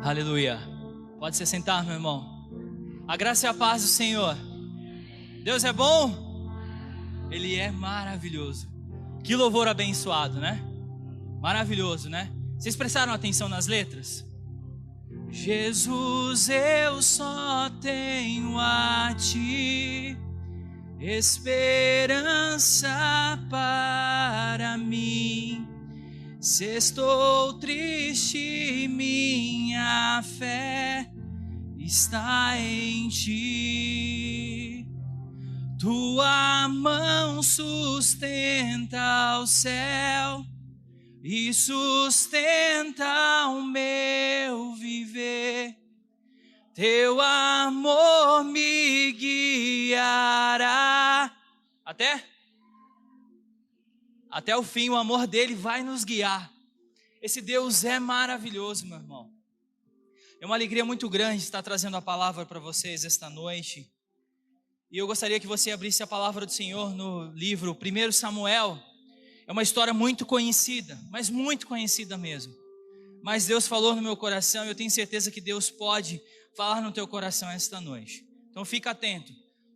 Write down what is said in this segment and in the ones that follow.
Aleluia. Pode se sentar, meu irmão. A graça e a paz do Senhor. Deus é bom? Ele é maravilhoso. Que louvor abençoado, né? Maravilhoso, né? Vocês prestaram atenção nas letras? Jesus, eu só tenho a ti, esperança para mim. Se estou triste, minha fé está em ti. Tua mão sustenta o céu e sustenta o meu viver. Teu amor me guiará até o fim. O amor dele vai nos guiar. Esse Deus é maravilhoso, meu irmão. É uma alegria muito grande estar trazendo a palavra para vocês esta noite. E eu gostaria que você abrisse a palavra do Senhor no livro 1 Samuel. É uma história muito conhecida, mas muito conhecida mesmo. Mas Deus falou no meu coração e eu tenho certeza que Deus pode falar no teu coração esta noite. Então fica atento.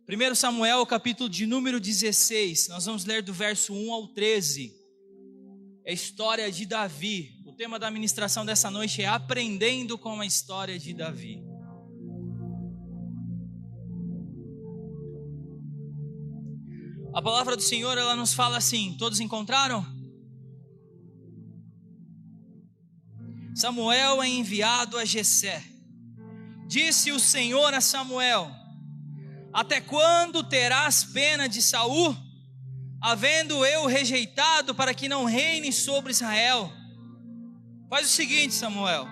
1 Samuel, capítulo de número 16, nós vamos ler do verso 1 ao 13. É a história de Davi. O tema da ministração dessa noite é aprendendo com a história de Davi. A palavra do Senhor, ela nos fala assim, todos encontraram? Samuel é enviado a Jessé. Disse o Senhor a Samuel: até quando terás pena de Saul, havendo eu rejeitado para que não reine sobre Israel? Faz o seguinte, Samuel,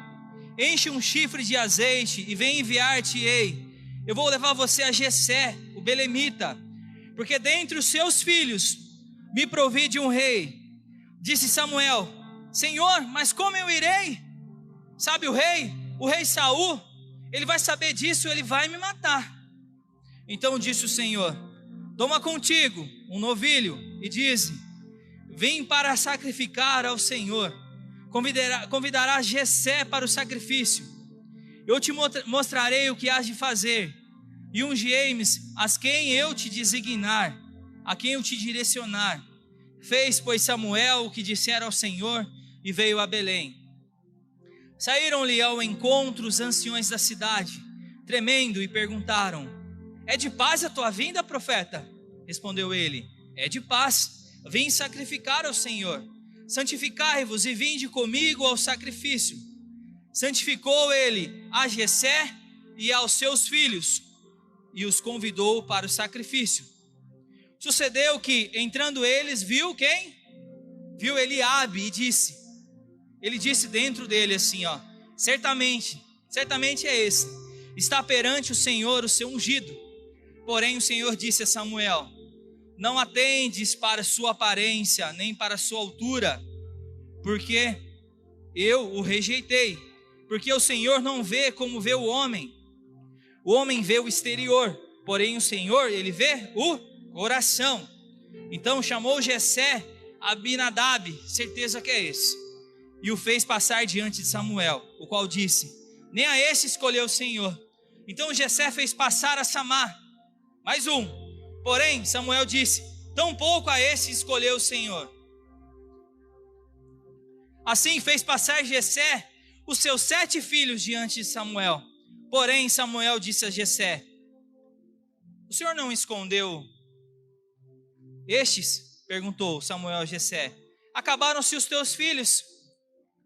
enche um chifre de azeite e vem enviar-te-ei. Eu vou levar você a Jessé, o belemita, porque dentre os seus filhos me provi de um rei. Disse Samuel: Senhor, mas como eu irei? Sabe o rei Saul, ele vai saber disso, ele vai me matar. Então disse o Senhor: toma contigo um novilho e dize: vim para sacrificar ao Senhor. Convidarás Jessé para o sacrifício. Eu te mostrarei o que has de fazer, e ungirei-me a quem eu te designar, a quem eu te direcionar. Fez, pois, Samuel o que dissera ao Senhor e veio a Belém. Saíram-lhe ao encontro os anciões da cidade, tremendo, e perguntaram: é de paz a tua vinda, profeta? Respondeu ele: é de paz, vim sacrificar ao Senhor. Santificai-vos e vinde comigo ao sacrifício. Santificou ele a Jessé e aos seus filhos, e os convidou para o sacrifício. Sucedeu que, entrando eles, viu quem? Viu Eliabe e disse, ele disse dentro dele assim, certamente é esse, está perante o Senhor o seu ungido. Porém o Senhor disse a Samuel: não atendes para sua aparência, nem para sua altura, porque eu o rejeitei. Porque o Senhor não vê como vê o homem. O homem vê o exterior, porém o Senhor, ele vê o coração. Então chamou Jessé Abinadab, certeza que é esse, e o fez passar diante de Samuel, o qual disse: nem a esse escolheu o Senhor. Então Jessé fez passar a Samá, mais um. Porém Samuel disse: tampouco a esse escolheu o Senhor. Assim fez passar Jessé os seus 7 filhos diante de Samuel. Porém Samuel disse a Jessé: o Senhor não escondeu estes? Perguntou Samuel a Jessé: acabaram-se os teus filhos?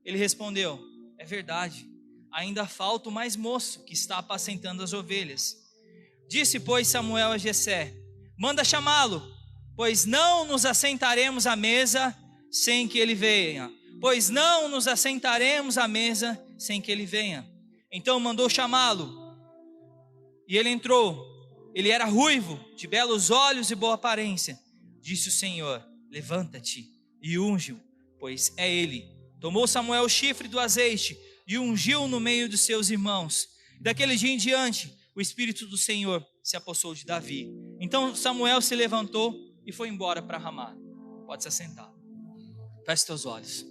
Ele respondeu: é verdade, ainda falta o mais moço que está apacentando as ovelhas. Disse, pois, Samuel a Jessé: manda chamá-lo, pois não nos assentaremos à mesa sem que ele venha. Pois não nos assentaremos à mesa sem que ele venha. Então mandou chamá-lo, e ele entrou. Ele era ruivo, de belos olhos e boa aparência. Disse o Senhor: levanta-te e unge-o, pois é ele. Tomou Samuel o chifre do azeite e ungiu no meio dos seus irmãos. Daquele dia em diante, o Espírito do Senhor se apossou de Davi. Então Samuel se levantou e foi embora para Ramá. Pode se assentar. Feche teus olhos.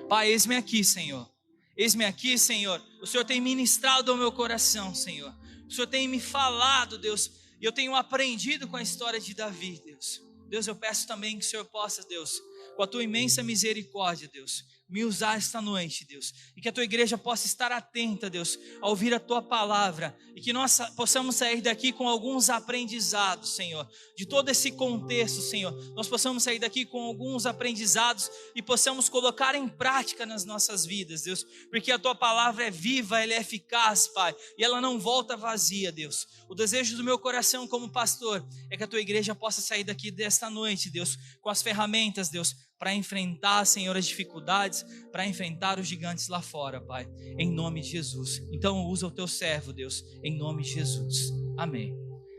Pai, eis-me aqui, Senhor. Eis-me aqui, Senhor. O Senhor tem ministrado ao meu coração, Senhor. O Senhor tem me falado, Deus, e eu tenho aprendido com a história de Davi, Deus. Deus, eu peço também que o Senhor possa, Deus, com a tua imensa misericórdia, Deus, me usar esta noite, Deus, e que a tua igreja possa estar atenta, Deus, a ouvir a tua palavra, e que nós possamos sair daqui com alguns aprendizados, Senhor, de todo esse contexto, Senhor. Nós possamos sair daqui com alguns aprendizados e possamos colocar em prática nas nossas vidas, Deus, porque a tua palavra é viva, ela é eficaz, Pai, e ela não volta vazia, Deus. O desejo do meu coração como pastor é que a tua igreja possa sair daqui desta noite, Deus, com as ferramentas, Deus, para enfrentar, Senhor, as dificuldades, para enfrentar os gigantes lá fora, Pai, em nome de Jesus. Então usa o teu servo, Deus, em nome de Jesus, amém.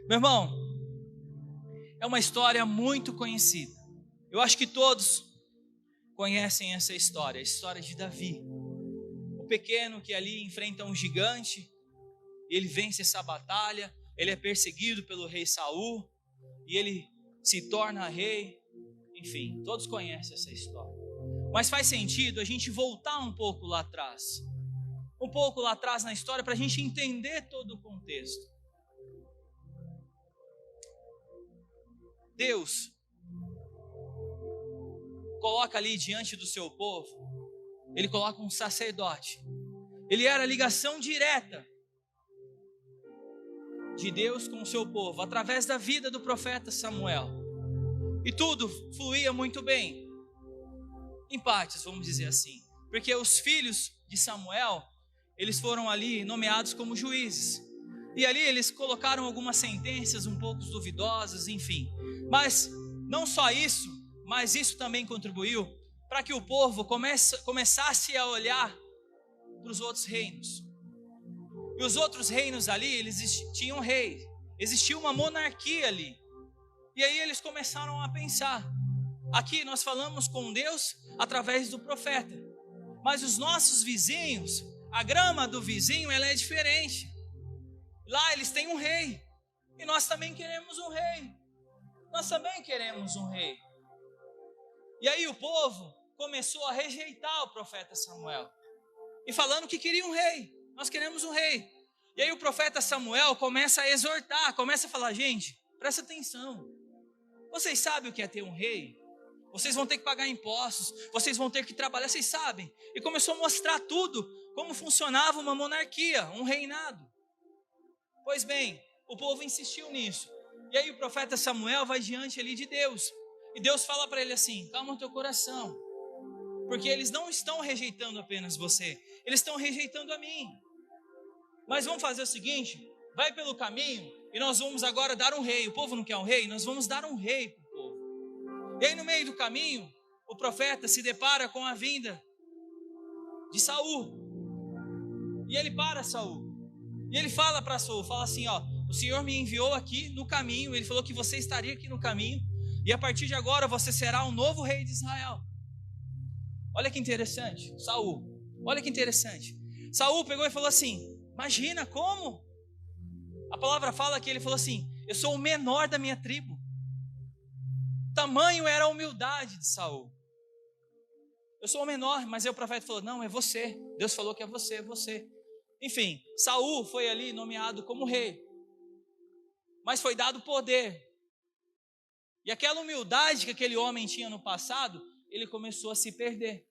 Meu irmão, é uma história muito conhecida, eu acho que todos conhecem essa história, a história de Davi, o pequeno que ali enfrenta um gigante, e ele vence essa batalha, ele é perseguido pelo rei Saul, e ele se torna rei. Enfim, todos conhecem essa história. Mas faz sentido a gente voltar um pouco lá atrás. Um pouco lá atrás na história para a gente entender todo o contexto. Deus coloca ali diante do seu povo, Ele coloca um sacerdote. Ele era a ligação direta de Deus com o seu povo, através da vida do profeta Samuel. E tudo fluía muito bem, em partes, vamos dizer assim, porque os filhos de Samuel, eles foram ali nomeados como juízes, e ali eles colocaram algumas sentenças um pouco duvidosas, enfim, mas não só isso, mas isso também contribuiu para que o povo começasse a olhar para os outros reinos, e os outros reinos ali, eles tinham rei, existia uma monarquia ali. E aí eles começaram a pensar, aqui nós falamos com Deus através do profeta, mas os nossos vizinhos, a grama do vizinho, ela é diferente. Lá eles têm um rei, e nós também queremos um rei. Nós também queremos um rei. E aí o povo começou a rejeitar o profeta Samuel, e falando que queria um rei, nós queremos um rei. E aí o profeta Samuel começa a exortar, começa a falar, gente, presta atenção. Vocês sabem o que é ter um rei? Vocês vão ter que pagar impostos, vocês vão ter que trabalhar, vocês sabem. E começou a mostrar tudo, como funcionava uma monarquia, um reinado. Pois bem, o povo insistiu nisso. E aí o profeta Samuel vai diante ali de Deus. E Deus fala para ele assim, calma o teu coração. Porque eles não estão rejeitando apenas você, eles estão rejeitando a mim. Mas vamos fazer o seguinte, vai pelo caminho e nós vamos agora dar um rei. O povo não quer um rei? Nós vamos dar um rei para o povo. E aí no meio do caminho, o profeta se depara com a vinda de Saul. E ele para Saul. E ele fala para Saul, fala assim, ó, o Senhor me enviou aqui no caminho, ele falou que você estaria aqui no caminho, e a partir de agora você será o novo rei de Israel. Olha que interessante, Saul, olha que interessante. Saul pegou e falou assim, imagina como? A palavra fala que ele falou assim, eu sou o menor da minha tribo. Tamanho era a humildade de Saul. Eu sou o menor, mas aí o profeta falou, não, é você. Deus falou que é você, é você. Enfim, Saul foi ali nomeado como rei, mas foi dado poder. E aquela humildade que aquele homem tinha no passado, ele começou a se perder.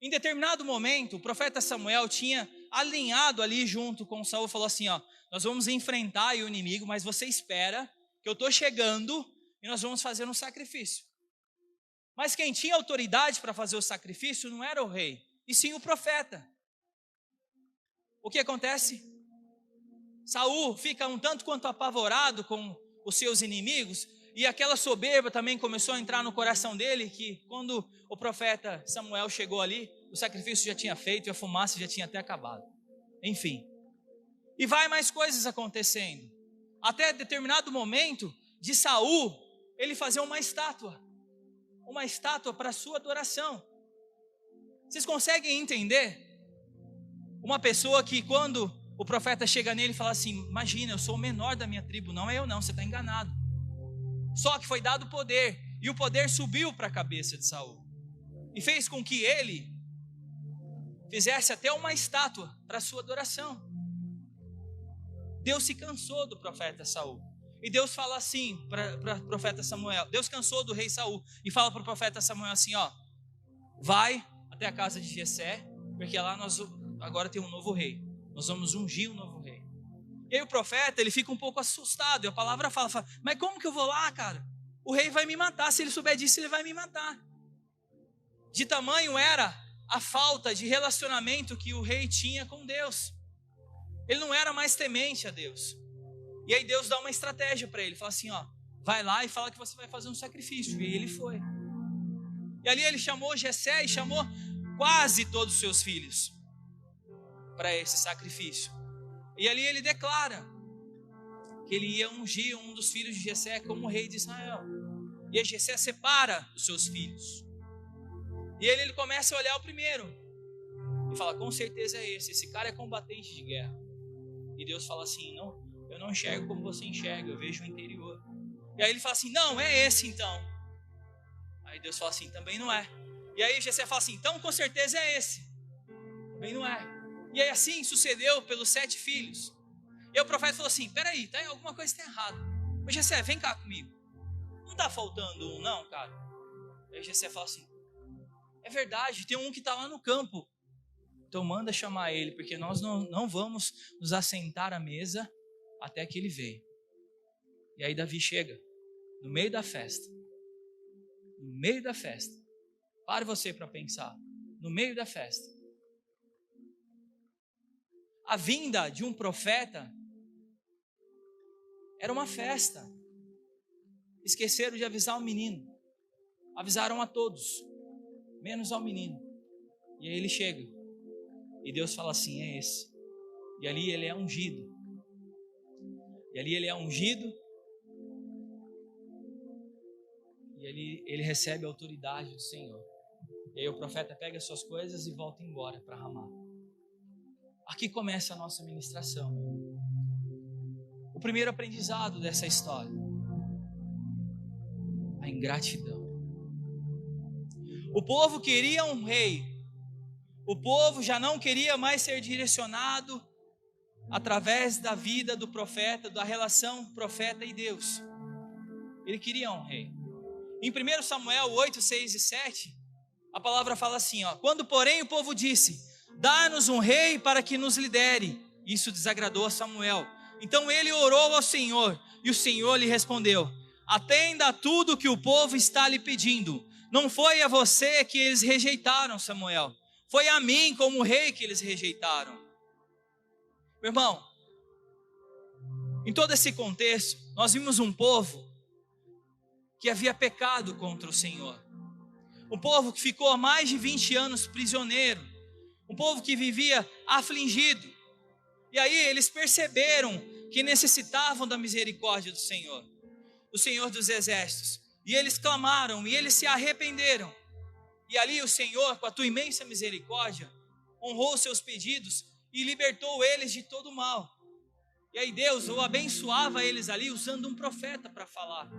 Em determinado momento, o profeta Samuel tinha alinhado ali junto com Saul, falou assim, ó, nós vamos enfrentar o inimigo, mas você espera que eu estou chegando e nós vamos fazer um sacrifício. Mas quem tinha autoridade para fazer o sacrifício não era o rei, e sim o profeta. O que acontece? Saul fica um tanto quanto apavorado com os seus inimigos, e aquela soberba também começou a entrar no coração dele, que quando o profeta Samuel chegou ali, o sacrifício já tinha feito e a fumaça já tinha até acabado. Enfim, e vai mais coisas acontecendo, até determinado momento de Saul, ele fazer uma estátua para a sua adoração. Vocês conseguem entender? Uma pessoa que quando o profeta chega nele e fala assim, imagina, eu sou o menor da minha tribo, não é eu não, você está enganado. Só que foi dado poder, e o poder subiu para a cabeça de Saul, e fez com que ele fizesse até uma estátua para sua adoração. Deus se cansou do profeta Saul. E Deus fala assim para o profeta Samuel. Deus cansou do rei Saul e fala para o profeta Samuel assim, ó: vai até a casa de Jessé, porque lá nós agora tem um novo rei. Nós vamos ungir um novo rei. E aí o profeta, ele fica um pouco assustado. E a palavra fala, mas como que eu vou lá, cara? O rei vai me matar. Se ele souber disso, ele vai me matar. De tamanho era a falta de relacionamento que o rei tinha com Deus. Ele não era mais temente a Deus. E aí Deus dá uma estratégia para ele. Fala assim, ó: vai lá e fala que você vai fazer um sacrifício. E ele foi. E ali ele chamou Jessé e chamou quase todos os seus filhos para esse sacrifício. E ali ele declara que ele ia ungir um dos filhos de Jessé como rei de Israel. E aí Jessé separa os seus filhos. E ele começa a olhar o primeiro e fala, com certeza é esse cara é combatente de guerra. E Deus fala assim, não, eu não enxergo como você enxerga, eu vejo o interior. E aí ele fala assim, não, é esse então. Aí Deus fala assim, também não é. E aí Jessé fala assim, então com certeza é esse. Também não é. E aí assim sucedeu pelos 7 filhos. E aí o profeta falou assim, peraí, tá, alguma coisa está errada. Ô Jessé, vem cá comigo. Não está faltando um não, cara? Aí Jessé fala assim, é verdade, tem um que está lá no campo. Então manda chamar ele, porque nós não vamos nos assentar à mesa até que ele veja. E aí Davi chega, no meio da festa. No meio da festa. Pare você para pensar. No meio da festa. A vinda de um profeta era uma festa. Esqueceram de avisar o menino. Avisaram a todos, menos ao menino. E aí ele chega. E Deus fala assim, é esse. E ali ele é ungido. E ali ele é ungido. E ali ele recebe a autoridade do Senhor. E aí o profeta pega as suas coisas e volta embora para Ramá. Aqui começa a nossa ministração. O primeiro aprendizado dessa história: a ingratidão. O povo queria um rei. O povo já não queria mais ser direcionado através da vida do profeta, da relação profeta e Deus. Ele queria um rei. Em 1 Samuel 8, 6 e 7, a palavra fala assim, ó: quando porém o povo disse, dá-nos um rei para que nos lidere, isso desagradou a Samuel. Então ele orou ao Senhor, e o Senhor lhe respondeu, atenda a tudo que o povo está lhe pedindo. Não foi a você que eles rejeitaram, Samuel. Foi a mim como rei que eles rejeitaram. Meu irmão, em todo esse contexto, nós vimos um povo que havia pecado contra o Senhor. Um povo que ficou há mais de 20 anos prisioneiro. Um povo que vivia afligido. E aí eles perceberam que necessitavam da misericórdia do Senhor. O Senhor dos Exércitos. E eles clamaram e eles se arrependeram. E ali o Senhor, com a tua imensa misericórdia, honrou seus pedidos e libertou eles de todo o mal. E aí Deus o abençoava eles ali usando um profeta para falar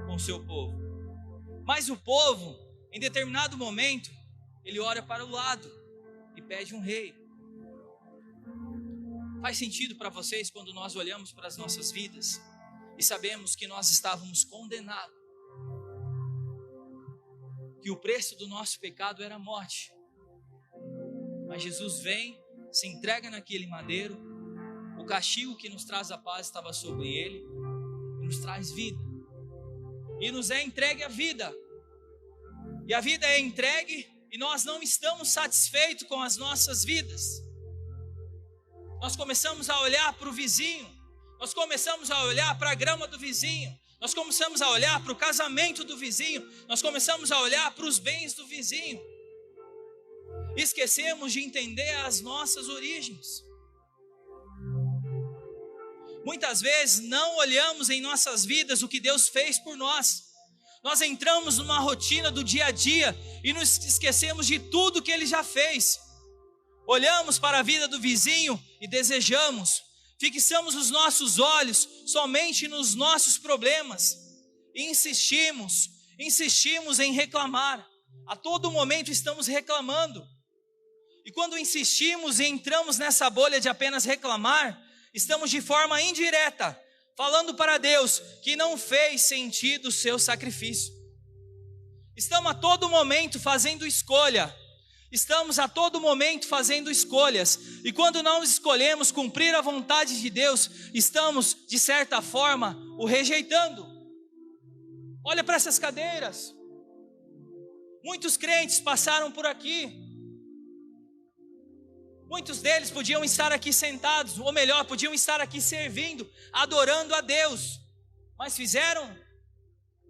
com o seu povo. Mas o povo, em determinado momento, ele olha para o lado e pede um rei. Faz sentido para vocês quando nós olhamos para as nossas vidas e sabemos que nós estávamos condenados? Que o preço do nosso pecado era a morte. Mas Jesus vem, se entrega naquele madeiro, o castigo que nos traz a paz estava sobre ele, e nos traz vida. E nos é entregue a vida. E a vida é entregue, e nós não estamos satisfeitos com as nossas vidas. Nós começamos a olhar para o vizinho, nós começamos a olhar para a grama do vizinho, nós começamos a olhar para o casamento do vizinho, nós começamos a olhar para os bens do vizinho. Esquecemos de entender as nossas origens. Muitas vezes não olhamos em nossas vidas o que Deus fez por nós. Nós entramos numa rotina do dia a dia e nos esquecemos de tudo que Ele já fez. Olhamos para a vida do vizinho e desejamos, fixamos os nossos olhos somente nos nossos problemas e insistimos em reclamar. A todo momento estamos reclamando. E quando insistimos e entramos nessa bolha de apenas reclamar, estamos de forma indireta falando para Deus que não fez sentido o seu sacrifício. Estamos a todo momento fazendo escolha. Estamos a todo momento fazendo escolhas. E quando não escolhemos cumprir a vontade de Deus, estamos, de certa forma, o rejeitando. Olha para essas cadeiras. Muitos crentes passaram por aqui. Muitos deles podiam estar aqui sentados, ou melhor, podiam estar aqui servindo, adorando a Deus. Mas fizeram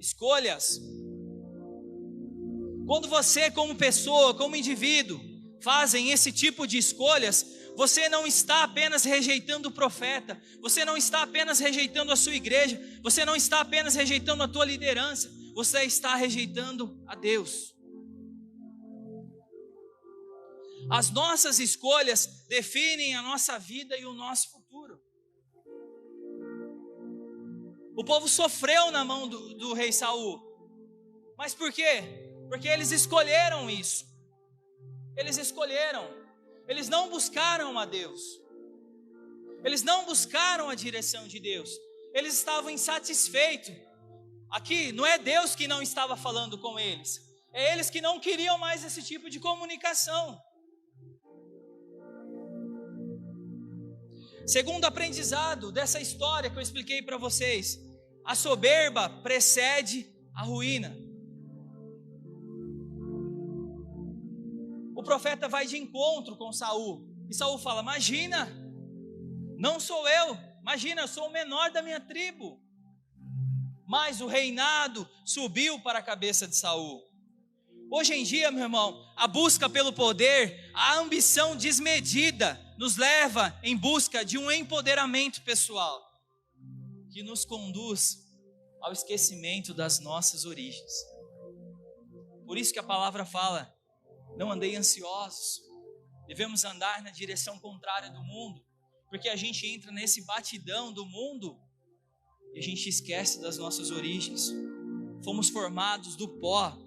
escolhas. Quando você, como pessoa, como indivíduo, fazem esse tipo de escolhas, você não está apenas rejeitando o profeta, você não está apenas rejeitando a sua igreja, você não está apenas rejeitando a tua liderança, você está rejeitando a Deus. As nossas escolhas definem a nossa vida e o nosso futuro. O povo sofreu na mão do rei Saul. Mas por quê? Porque eles escolheram isso. Eles escolheram. Eles não buscaram a Deus. Eles não buscaram a direção de Deus. Eles estavam insatisfeitos. Aqui não é Deus que não estava falando com eles. É eles que não queriam mais esse tipo de comunicação. Segundo aprendizado dessa história que eu expliquei para vocês, a soberba precede a ruína. O profeta vai de encontro com Saul, e Saul fala: imagina, não sou eu, imagina, eu sou o menor da minha tribo. Mas o reinado subiu para a cabeça de Saul. Hoje em dia, meu irmão, a busca pelo poder, a ambição desmedida, nos leva em busca de um empoderamento pessoal, que nos conduz ao esquecimento das nossas origens. Por isso que a palavra fala: não andei ansiosos, devemos andar na direção contrária do mundo, porque a gente entra nesse batidão do mundo e a gente esquece das nossas origens. Fomos formados do pó,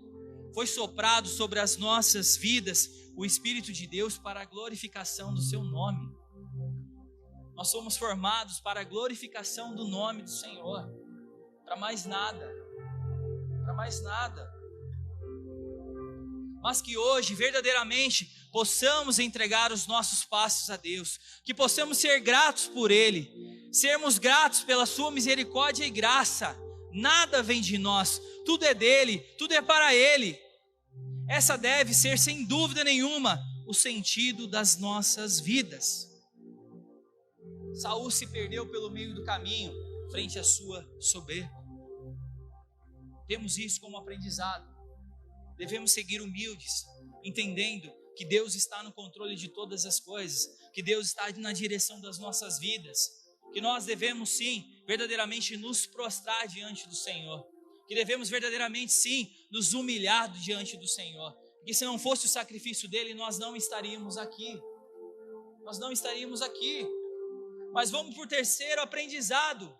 foi soprado sobre as nossas vidas o Espírito de Deus para a glorificação do seu nome. Nós somos formados para a glorificação do nome do Senhor, para mais nada, para mais nada. Mas que hoje, verdadeiramente, possamos entregar os nossos passos a Deus, que possamos ser gratos por Ele, sermos gratos pela sua misericórdia e graça. Nada vem de nós, tudo é dele, tudo é para Ele. Essa deve ser, sem dúvida nenhuma, o sentido das nossas vidas. Saul se perdeu pelo meio do caminho, frente à sua soberba. Temos isso como aprendizado. Devemos seguir humildes, entendendo que Deus está no controle de todas as coisas, que Deus está na direção das nossas vidas, que nós devemos sim, verdadeiramente nos prostrar diante do Senhor, que devemos verdadeiramente sim, nos humilhar diante do Senhor, porque se não fosse o sacrifício dele, nós não estaríamos aqui, mas vamos por terceiro aprendizado.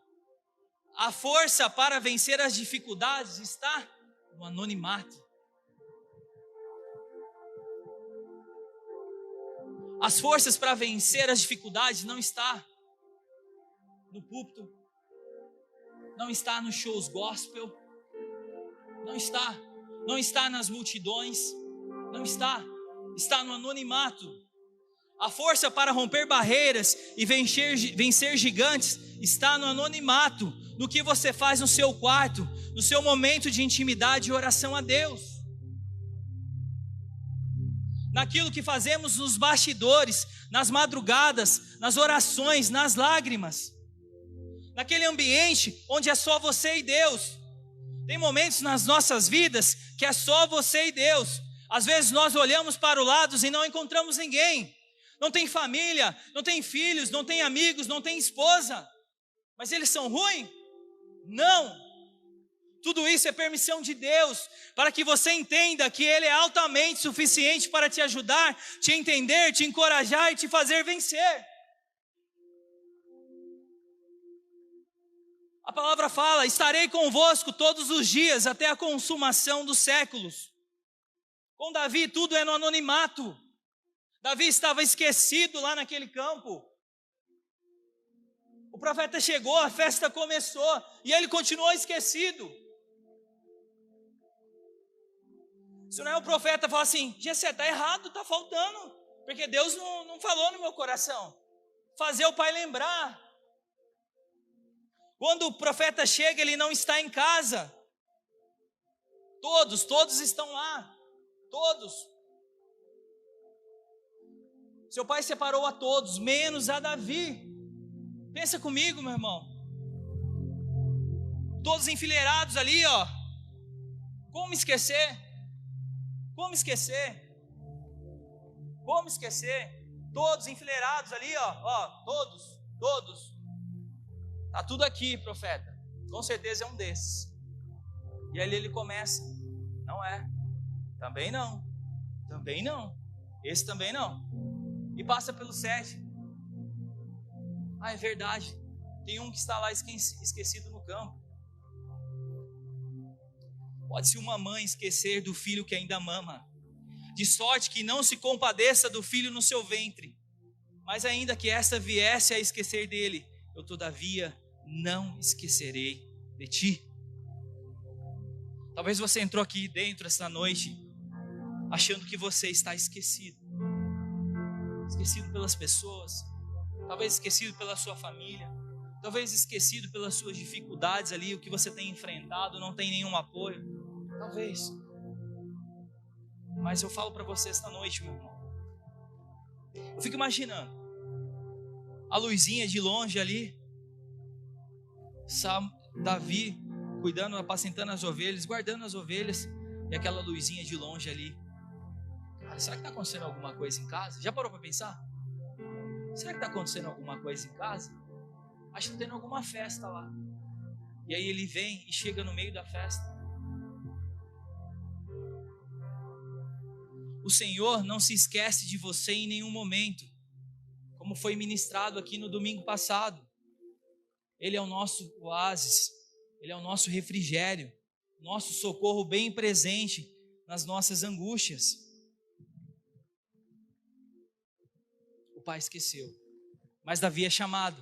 A força para vencer as dificuldades está no anonimato. As forças para vencer as dificuldades não está no púlpito, não está nos shows gospel, não está nas multidões, está no anonimato. A força para romper barreiras e vencer gigantes está no anonimato, no que você faz no seu quarto, no seu momento de intimidade e oração a Deus. Naquilo que fazemos nos bastidores, nas madrugadas, nas orações, nas lágrimas. Naquele ambiente onde é só você e Deus. Tem momentos nas nossas vidas que é só você e Deus. Às vezes nós olhamos para os lados e não encontramos ninguém. Não tem família, não tem filhos, não tem amigos, não tem esposa. Mas eles são ruins? Não. Tudo isso é permissão de Deus, para que você entenda que Ele é altamente suficiente para te ajudar, te entender, te encorajar e te fazer vencer. A palavra fala: estarei convosco todos os dias até a consumação dos séculos. Com Davi tudo é no anonimato. Davi estava esquecido lá naquele campo. O profeta chegou, a festa começou e ele continuou esquecido. Se não é o profeta falar assim: Jessé, está errado, está faltando, porque Deus não falou no meu coração. Fazer o pai lembrar. Quando o profeta chega, ele não está em casa. Todos estão lá. Todos. Seu pai separou a todos, menos a Davi. Pensa comigo, meu irmão. Todos enfileirados ali, ó. Como esquecer? Como esquecer? Como esquecer? Todos enfileirados ali, ó, todos. Tá tudo aqui, profeta. Com certeza é um desses. E aí ele começa: não é. Também não. Também não. Esse também não. E passa pelo 7. Ah, é verdade. Tem um que está lá esquecido no campo. Pode-se uma mãe esquecer do filho que ainda mama, de sorte que não se compadeça do filho no seu ventre. Mas ainda que esta viesse a esquecer dele, eu todavia não esquecerei de ti. Talvez você entrou aqui dentro esta noite achando que você está esquecido. Esquecido pelas pessoas, talvez esquecido pela sua família, talvez esquecido pelas suas dificuldades ali, o que você tem enfrentado, não tem nenhum apoio, talvez. Mas eu falo para você esta noite, meu irmão, eu fico imaginando a luzinha de longe ali, Davi cuidando, apacentando as ovelhas, guardando as ovelhas, e aquela luzinha de longe ali. Cara, será que está acontecendo alguma coisa em casa? Já parou para pensar? Será que está acontecendo alguma coisa em casa? Acho que está tendo alguma festa lá. E aí ele vem e chega no meio da festa. O Senhor não se esquece de você em nenhum momento, como foi ministrado aqui no domingo passado. Ele é o nosso oásis, Ele é o nosso refrigério, nosso socorro bem presente nas nossas angústias. O pai esqueceu, mas Davi é chamado.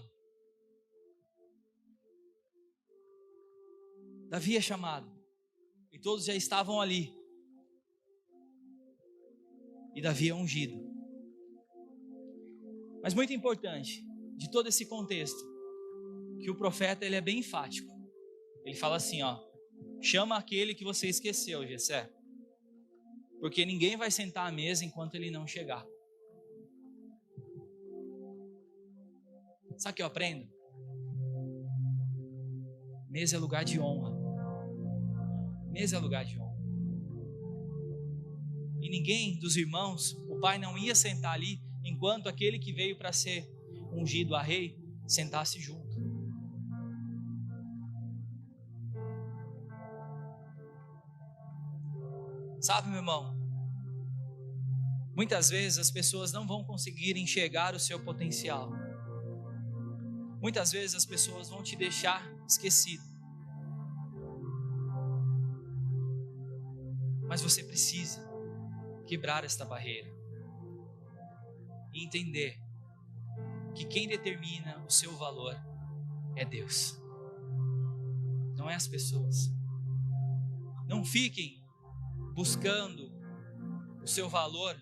Davi é chamado, e todos já estavam ali. E Davi é ungido. Mas muito importante, de todo esse contexto, que o profeta ele é bem enfático. Ele fala assim, ó: chama aquele que você esqueceu, Jessé, porque ninguém vai sentar à mesa enquanto ele não chegar. Sabe o que eu aprendo? Mesa é lugar de honra. Mesa é lugar de honra. E ninguém dos irmãos, o pai não ia sentar ali enquanto aquele que veio para ser ungido a rei sentasse junto. Sabe, meu irmão, muitas vezes as pessoas não vão conseguir enxergar o seu potencial. Muitas vezes as pessoas vão te deixar esquecido. Mas você precisa quebrar esta barreira e entender que quem determina o seu valor é Deus, não é as pessoas. Não fiquem buscando o seu valor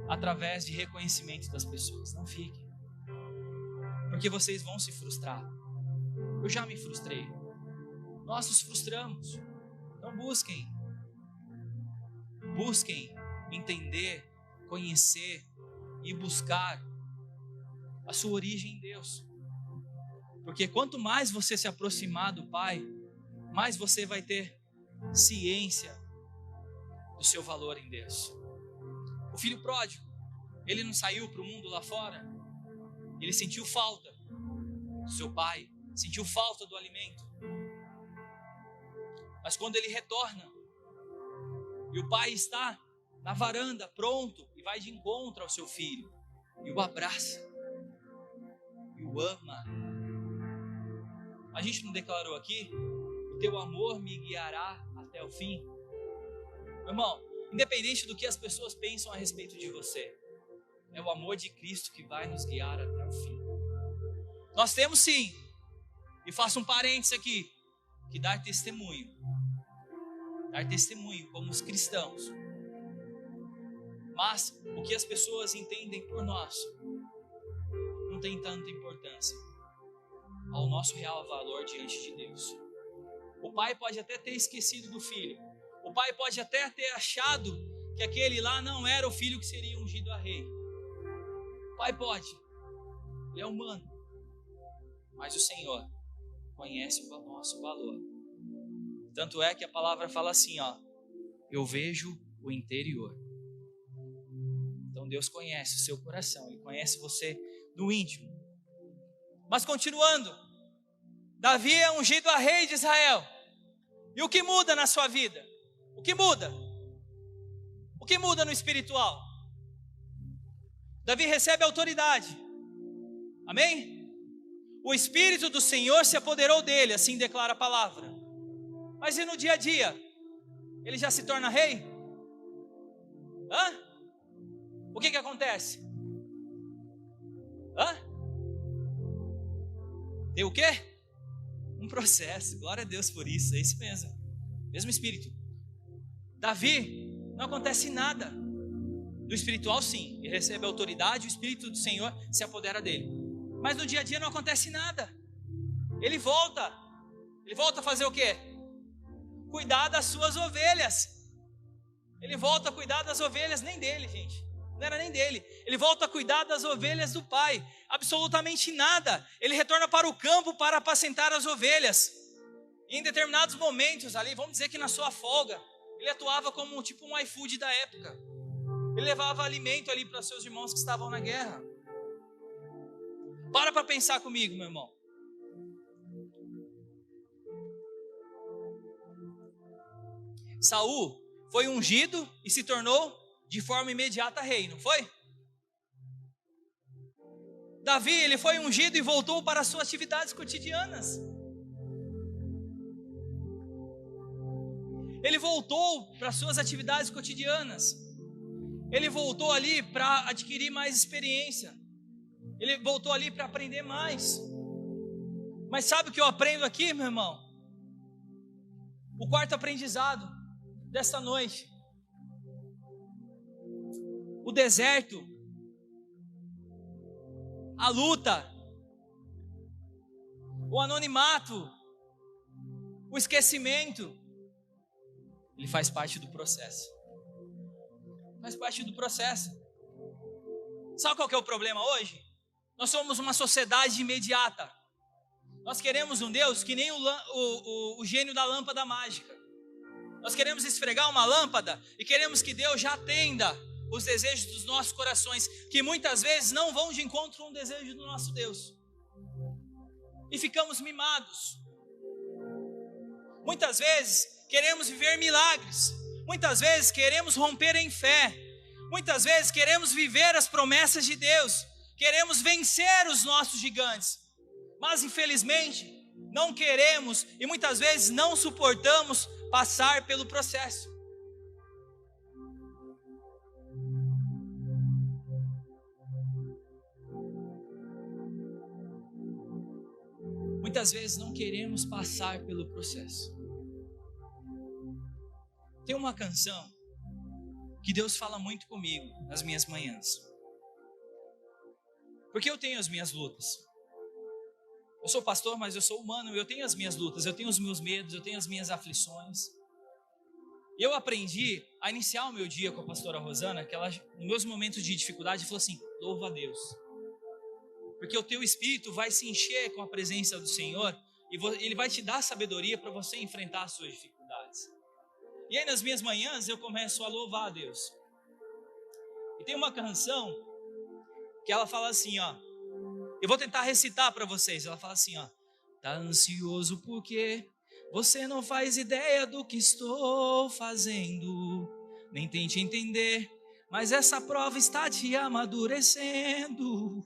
através de reconhecimento das pessoas. Não fiquem, porque vocês vão se frustrar. Eu já me frustrei. Nós nos frustramos. Então busquem entender, conhecer e buscar a sua origem em Deus. Porque quanto mais você se aproximar do Pai, mais você vai ter ciência do seu valor em Deus. O filho pródigo, ele não saiu para o mundo lá fora, ele sentiu falta do seu pai, sentiu falta do alimento. Mas quando ele retorna, e o pai está na varanda, pronto, e vai de encontro ao seu filho, e o abraça, e o ama. A gente não declarou aqui: o teu amor me guiará até o fim? Meu irmão, independente do que as pessoas pensam a respeito de você, É o amor de Cristo que vai nos guiar até o fim. Nós temos sim, e faço um parênteses aqui, que dar testemunho como os cristãos. Mas o que as pessoas entendem por nós não tem tanta importância ao nosso real valor diante de Deus. O pai pode até ter esquecido do filho. O pai pode até ter achado que aquele lá não era o filho que seria ungido a rei. O pai pode. Ele é humano. Mas o Senhor conhece o nosso valor. Tanto é que a palavra fala assim, ó: eu vejo o interior. Então Deus conhece o seu coração. Ele conhece você no íntimo. Mas continuando, Davi é ungido a rei de Israel. E o que muda na sua vida? O que muda? O que muda no espiritual? Davi recebe autoridade. Amém? O Espírito do Senhor se apoderou dele, assim declara a palavra. Mas e no dia a dia? Ele já se torna rei? O que acontece? Tem o quê? Um processo. Glória a Deus por isso. É isso mesmo. Mesmo Espírito. Davi, não acontece nada. Do espiritual sim, ele recebe a autoridade, o Espírito do Senhor se apodera dele. Mas no dia a dia não acontece nada. Ele volta a fazer o quê? Cuidar das suas ovelhas. Ele volta a cuidar das ovelhas, nem dele, gente. Não era nem dele. Ele volta a cuidar das ovelhas do pai. Absolutamente nada. Ele retorna para o campo para apacentar as ovelhas. E em determinados momentos ali, vamos dizer que na sua folga, ele atuava como tipo um iFood da época. Ele levava alimento ali para seus irmãos que estavam na guerra. Para pensar comigo, meu irmão. Saul foi ungido e se tornou de forma imediata rei, não foi? Davi, ele foi ungido e voltou para as suas atividades cotidianas. Ele voltou para as suas atividades cotidianas. Ele voltou ali para adquirir mais experiência. Ele voltou ali para aprender mais. Mas sabe o que eu aprendo aqui, meu irmão? O quarto aprendizado desta noite. O deserto, a luta, o anonimato, o esquecimento, ele faz parte do processo. Faz parte do processo. Sabe qual que é o problema hoje? Nós somos uma sociedade imediata. Nós queremos um Deus que nem o gênio da lâmpada mágica. Nós queremos esfregar uma lâmpada e queremos que Deus já atenda os desejos dos nossos corações, que muitas vezes não vão de encontro a um desejo do nosso Deus. E ficamos mimados. Muitas vezes queremos viver milagres. Muitas vezes queremos romper em fé. Muitas vezes queremos viver as promessas de Deus. Queremos vencer os nossos gigantes. Mas infelizmente não queremos e muitas vezes não suportamos passar pelo processo. Muitas vezes não queremos passar pelo processo. Tem uma canção que Deus fala muito comigo nas minhas manhãs. Porque eu tenho as minhas lutas. Eu sou pastor, mas eu sou humano. Eu tenho as minhas lutas, eu tenho os meus medos, eu tenho as minhas aflições. Eu aprendi a iniciar o meu dia com a pastora Rosana, que ela, nos meus momentos de dificuldade, falou assim: louva a Deus. Porque o teu espírito vai se encher com a presença do Senhor e Ele vai te dar sabedoria para você enfrentar as suas dificuldades. E aí nas minhas manhãs eu começo a louvar a Deus. E tem uma canção que ela fala assim, ó. Eu vou tentar recitar para vocês. Ela fala assim, ó: tá ansioso porque você não faz ideia do que estou fazendo, nem tente entender, mas essa prova está te amadurecendo.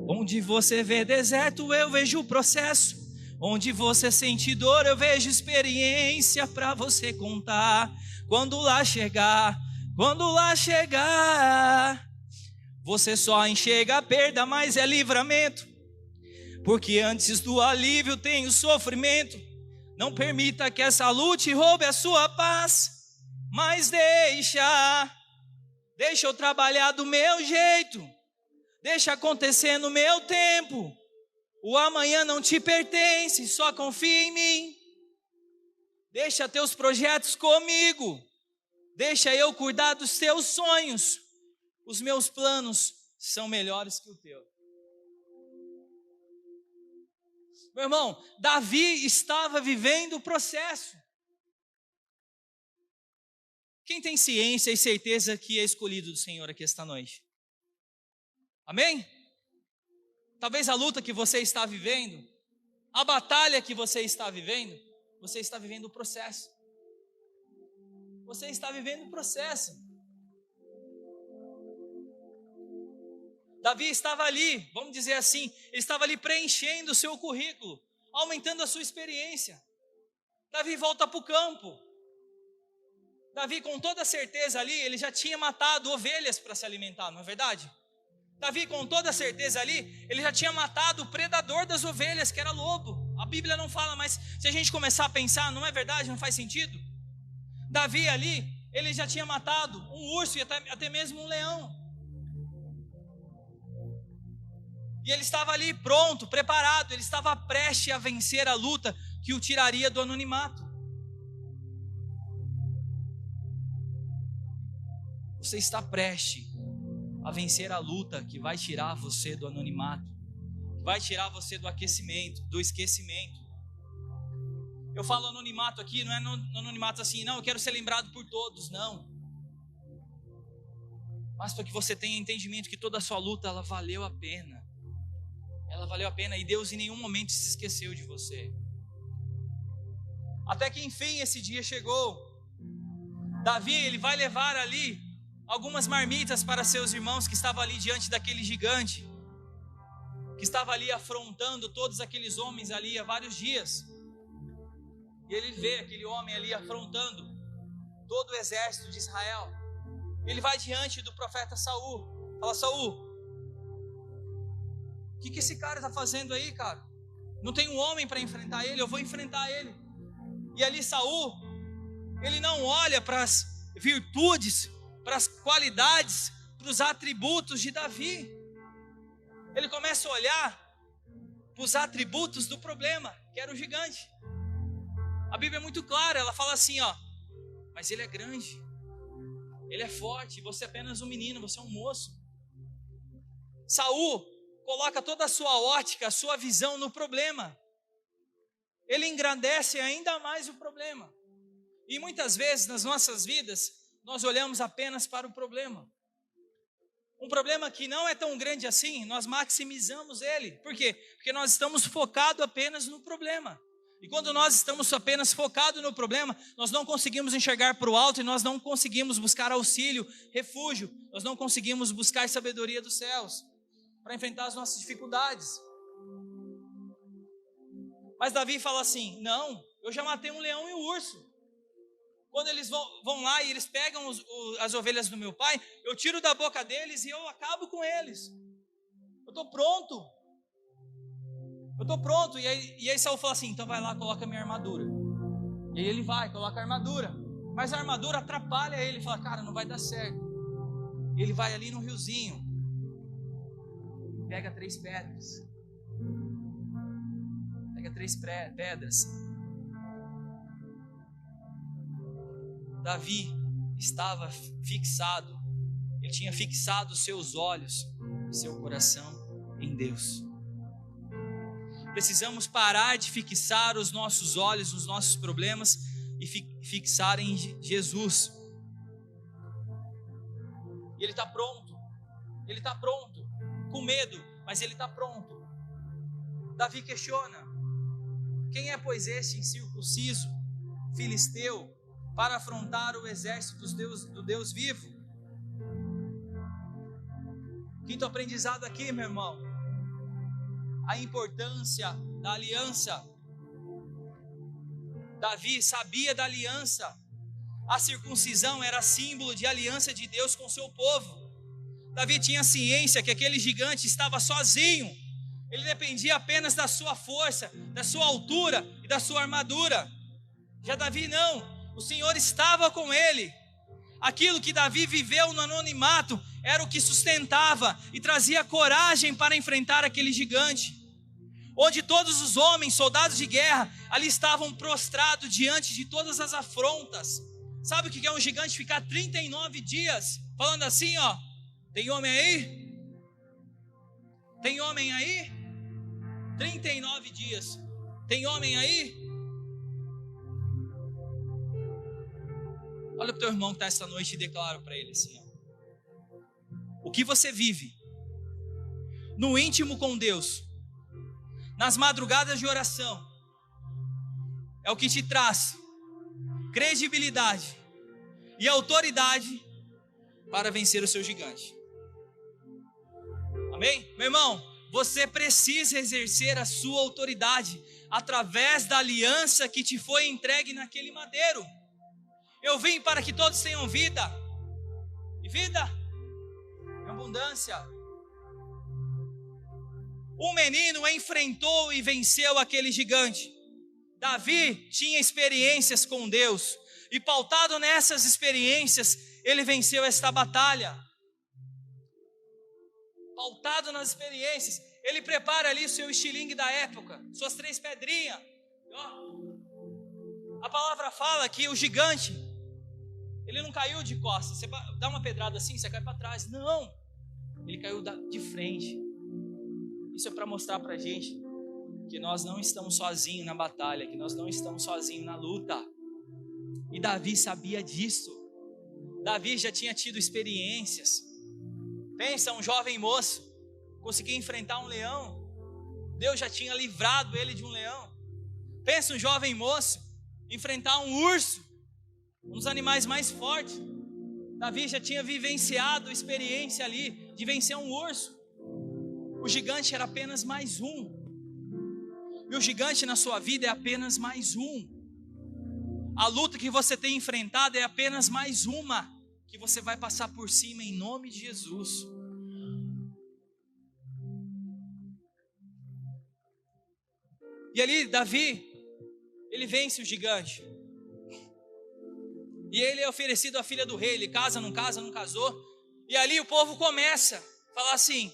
Onde você vê deserto, eu vejo o processo. Onde você sente dor, eu vejo experiência para você contar. Quando lá chegar, Quando lá chegar, você só enxerga a perda, mas é livramento. Porque antes do alívio tem o sofrimento. Não permita que essa luta roube a sua paz, mas deixa eu trabalhar do meu jeito, deixa acontecer no meu tempo. O amanhã não te pertence, só confia em mim. Deixa teus projetos comigo, deixa eu cuidar dos teus sonhos. Os meus planos são melhores que o teu. Meu irmão, Davi estava vivendo o processo. Quem tem ciência e certeza que é escolhido do Senhor aqui esta noite? Amém? Talvez a luta que você está vivendo, a batalha que você está vivendo o processo. Você está vivendo o processo. Davi estava ali, vamos dizer assim, ele estava ali preenchendo o seu currículo, aumentando a sua experiência. Davi volta para o campo. Davi, com toda certeza ali, ele já tinha matado ovelhas para se alimentar, não é verdade? Davi, com toda certeza ali, ele já tinha matado o predador das ovelhas, que era lobo. A Bíblia não fala, mas se a gente começar a pensar, não é verdade? Não faz sentido? Davi ali, ele já tinha matado um urso e até mesmo um leão. E ele estava ali pronto, preparado, ele estava prestes a vencer a luta que o tiraria do anonimato. Você está prestes a vencer a luta que vai tirar você do anonimato, que vai tirar você do aquecimento, do esquecimento. Eu falo anonimato aqui, não é anonimato assim, não, eu quero ser lembrado por todos, não. Mas para que você tenha entendimento que toda a sua luta, ela valeu a pena. Ela valeu a pena e Deus em nenhum momento se esqueceu de você. Até que enfim esse dia chegou. Davi, ele vai levar ali algumas marmitas para seus irmãos que estavam ali diante daquele gigante, que estava ali afrontando todos aqueles homens ali há vários dias. E ele vê aquele homem ali afrontando todo o exército de Israel. Ele vai diante do profeta Saul, fala: Saul, o que esse cara está fazendo aí, cara? Não tem um homem para enfrentar ele, eu vou enfrentar ele. E ali Saul, ele não olha para as virtudes, para as qualidades, para os atributos de Davi. Ele começa a olhar para os atributos do problema, que era o gigante. A Bíblia é muito clara, ela fala assim, ó: mas ele é grande, ele é forte, você é apenas um menino, você é um moço. Saul coloca toda a sua ótica, a sua visão no problema. Ele engrandece ainda mais o problema. E muitas vezes nas nossas vidas, nós olhamos apenas para o problema. Um problema que não é tão grande assim, nós maximizamos ele. Por quê? Porque nós estamos focados apenas no problema. E quando nós estamos apenas focados no problema, nós não conseguimos enxergar para o alto e nós não conseguimos buscar auxílio, refúgio. Nós não conseguimos buscar sabedoria dos céus para enfrentar as nossas dificuldades. Mas Davi fala assim: não, eu já matei um leão e um urso. Quando eles vão lá e eles pegam as ovelhas do meu pai, eu tiro da boca deles e eu acabo com eles. Eu estou pronto. E aí Saul fala assim: então vai lá, coloca a minha armadura. E aí ele vai, coloca a armadura. Mas a armadura atrapalha ele, fala: cara, não vai dar certo. E ele vai ali no riozinho, pega 3 pedras. Pega 3 pedras. Davi estava fixado, ele tinha fixado os seus olhos, seu coração em Deus. Precisamos parar de fixar os nossos olhos nos nossos problemas e fixar em Jesus. E ele está pronto, com medo, mas ele está pronto. Davi questiona: quem é, pois, este incircunciso, filisteu, para afrontar o exército do Deus vivo? Quinto aprendizado aqui, meu irmão: a importância da aliança. Davi sabia da aliança. A circuncisão era símbolo de aliança de Deus com o seu povo. Davi tinha ciência que aquele gigante estava sozinho. Ele dependia apenas da sua força, da sua altura e da sua armadura. Já Davi não, o Senhor estava com ele. Aquilo que Davi viveu no anonimato era o que sustentava e trazia coragem para enfrentar aquele gigante. Onde todos os homens, soldados de guerra, ali estavam prostrados diante de todas as afrontas. Sabe o que é um gigante ficar 39 dias falando assim, ó? Tem homem aí? Tem homem aí? 39 dias. Tem homem aí? Olha para o teu irmão que está esta noite e declara para ele assim, ó. O que você vive no íntimo com Deus, nas madrugadas de oração, é o que te traz credibilidade e autoridade para vencer o seu gigante. Amém? Meu irmão, você precisa exercer a sua autoridade através da aliança que te foi entregue naquele madeiro. Eu vim para que todos tenham vida, e vida em abundância. Um menino enfrentou e venceu aquele gigante. Davi tinha experiências com Deus, e pautado nessas experiências, ele venceu esta batalha. Pautado nas experiências, ele prepara ali o seu estilingue da época, suas 3 pedrinhas. A palavra fala que o gigante, ele não caiu de costas. Você dá uma pedrada assim, você cai para trás. Não, ele caiu de frente. Isso é para mostrar para a gente que nós não estamos sozinhos na batalha, que nós não estamos sozinhos na luta. E Davi sabia disso. Davi já tinha tido experiências. Pensa, um jovem moço conseguia enfrentar um leão. Deus já tinha livrado ele de um leão. Pensa, um jovem moço enfrentar um urso, um dos animais mais fortes. Davi já tinha vivenciado a experiência ali de vencer um urso. O gigante era apenas mais um. E o gigante na sua vida é apenas mais um. A luta que você tem enfrentado é apenas mais uma que você vai passar por cima em nome de Jesus. E ali Davi, ele vence o gigante. E ele é oferecido à filha do rei. Ele casa, não casou. E ali o povo começa a falar assim: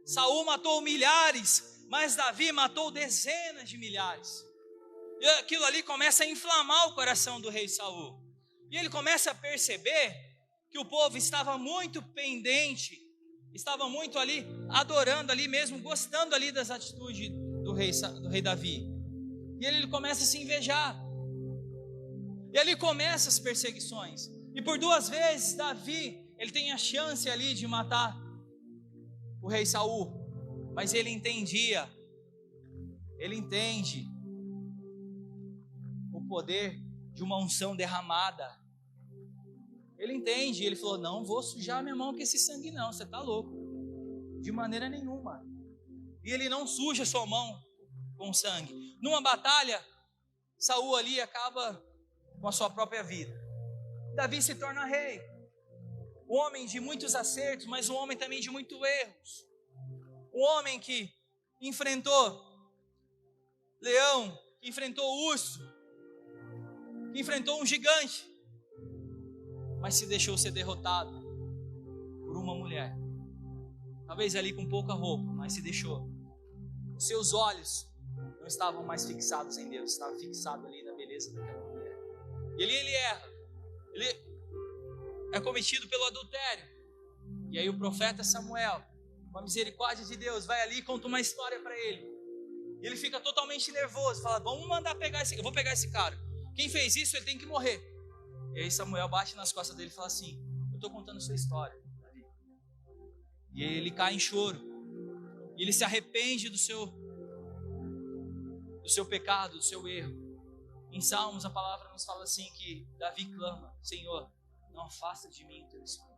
Saul matou milhares, mas Davi matou dezenas de milhares. E aquilo ali começa a inflamar o coração do rei Saul. E ele começa a perceber que o povo estava muito pendente, estava muito ali, adorando ali mesmo, gostando ali das atitudes do rei Davi. E ele começa a se invejar. E ali começam as perseguições. E por 2 vezes Davi, ele tem a chance ali de matar o rei Saul. Mas ele entende o poder de uma unção derramada. Ele entende, ele falou: não vou sujar minha mão com esse sangue não, você está louco, de maneira nenhuma. E ele não suja sua mão com sangue. Numa batalha, Saul ali acaba com a sua própria vida. Davi se torna rei, um homem de muitos acertos, mas um homem também de muitos erros. Um homem que enfrentou leão, que enfrentou urso, que enfrentou um gigante, mas se deixou ser derrotado por uma mulher. Talvez ali com pouca roupa, mas se deixou. Os seus olhos não estavam mais fixados em Deus, estavam fixados ali na beleza daquela mulher. E ali ele erra, ele é cometido pelo adultério. E aí o profeta Samuel, com a misericórdia de Deus, vai ali e conta uma história para ele. E ele fica totalmente nervoso, fala: vamos mandar pegar eu vou pegar esse cara. Quem fez isso, ele tem que morrer. E aí Samuel bate nas costas dele e fala assim: eu estou contando a sua história, Davi. E aí ele cai em choro. E ele se arrepende do seu pecado, do seu erro. Em Salmos a palavra nos fala assim que Davi clama: Senhor, não afasta de mim o teu espírito.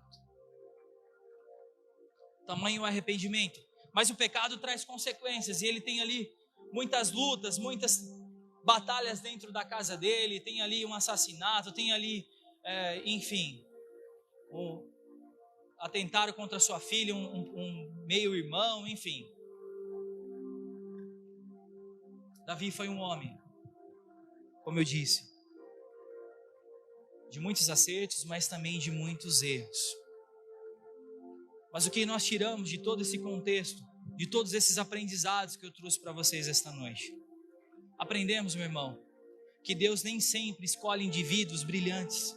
Tamanho arrependimento. Mas o pecado traz consequências. E ele tem ali muitas lutas, muitas batalhas dentro da casa dele. Tem ali um assassinato, tem ali enfim, atentaram contra sua filha, um meio-irmão, enfim. Davi foi um homem, como eu disse, de muitos acertos, mas também de muitos erros. Mas o que nós tiramos de todo esse contexto, de todos esses aprendizados que eu trouxe para vocês esta noite? Aprendemos, meu irmão, que Deus nem sempre escolhe indivíduos brilhantes,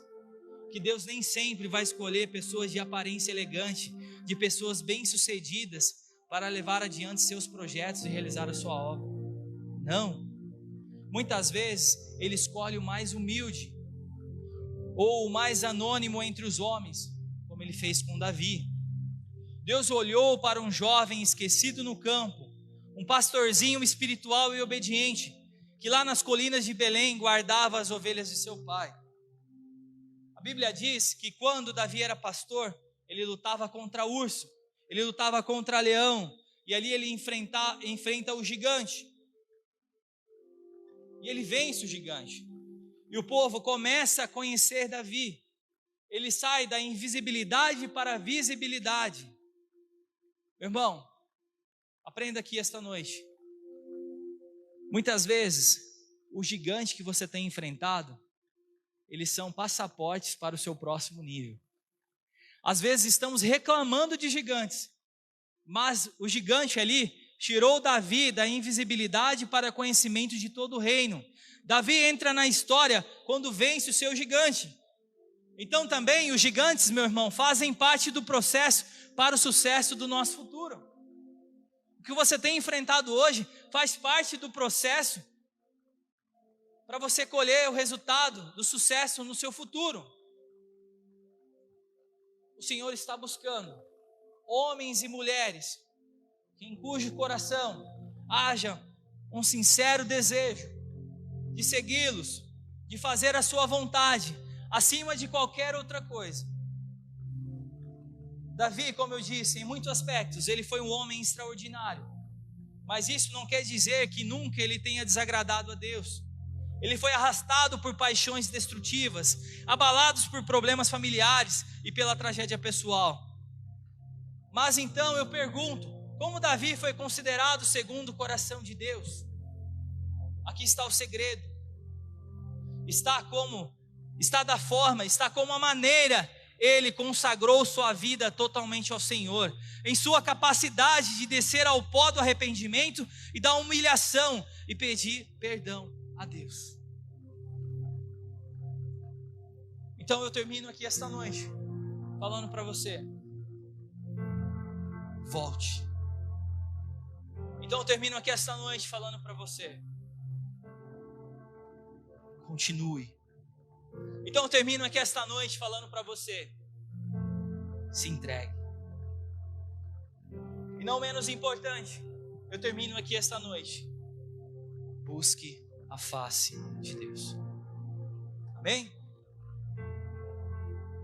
que Deus nem sempre vai escolher pessoas de aparência elegante, de pessoas bem-sucedidas para levar adiante seus projetos e realizar a sua obra. Não. Muitas vezes Ele escolhe o mais humilde ou o mais anônimo entre os homens, como Ele fez com Davi. Deus olhou para um jovem esquecido no campo, um pastorzinho espiritual e obediente, que lá nas colinas de Belém guardava as ovelhas de seu pai. A Bíblia diz que quando Davi era pastor, ele lutava contra urso, ele lutava contra leão, e ali ele enfrenta o gigante. E ele vence o gigante. E o povo começa a conhecer Davi. Ele sai da invisibilidade para a visibilidade. Meu irmão, aprenda aqui esta noite. Muitas vezes, o gigante que você tem enfrentado, eles são passaportes para o seu próximo nível. Às vezes estamos reclamando de gigantes, mas o gigante ali tirou Davi da invisibilidade para conhecimento de todo o reino. Davi entra na história quando vence o seu gigante. Então também os gigantes, meu irmão, fazem parte do processo para o sucesso do nosso futuro. O que você tem enfrentado hoje faz parte do processo para você colher o resultado do sucesso no seu futuro. O Senhor está buscando homens e mulheres em cujo coração haja um sincero desejo de segui-los, de fazer a sua vontade, acima de qualquer outra coisa. Davi, como eu disse, em muitos aspectos, ele foi um homem extraordinário, mas isso não quer dizer que nunca ele tenha desagradado a Deus. Ele foi arrastado por paixões destrutivas, abalados por problemas familiares e pela tragédia pessoal. Mas então eu pergunto, como Davi foi considerado segundo o coração de Deus? Aqui está o segredo. Está como a maneira ele consagrou sua vida totalmente ao Senhor, em sua capacidade de descer ao pó do arrependimento e da humilhação e pedir perdão a Deus. Então eu termino aqui esta noite falando para você: volte. Então eu termino aqui esta noite falando para você: continue. Então eu termino aqui esta noite falando para você: se entregue. E não menos importante, eu termino aqui esta noite: busque a face de Deus. Amém?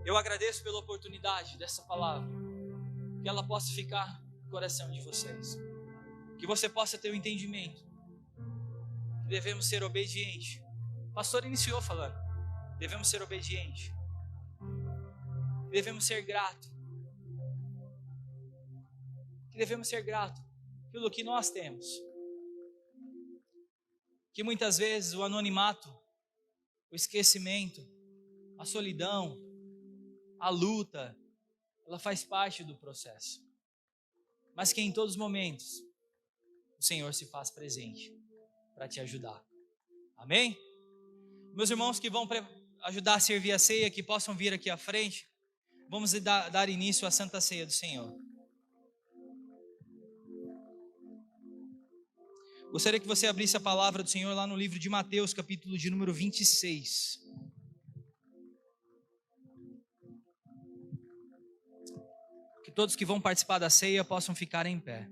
Eu agradeço pela oportunidade dessa palavra, que ela possa ficar no coração de vocês, que você possa ter o entendimento que devemos ser obedientes. O pastor iniciou falando: devemos ser obedientes, devemos ser gratos, devemos ser gratos pelo que nós temos, que muitas vezes o anonimato, o esquecimento, a solidão, a luta, ela faz parte do processo, mas que em todos os momentos o Senhor se faz presente para te ajudar. Amém? Meus irmãos que vão ajudar a servir a ceia, que possam vir aqui à frente, vamos dar início à Santa Ceia do Senhor. Gostaria que você abrisse a palavra do Senhor lá no livro de Mateus, capítulo de número 26. Que todos que vão participar da ceia possam ficar em pé.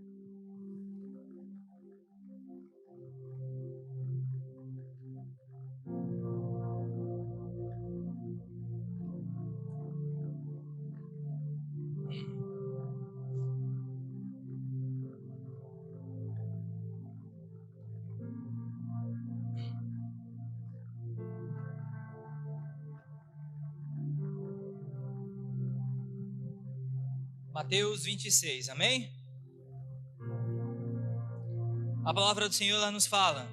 Mateus 26, amém? A palavra do Senhor lá nos fala: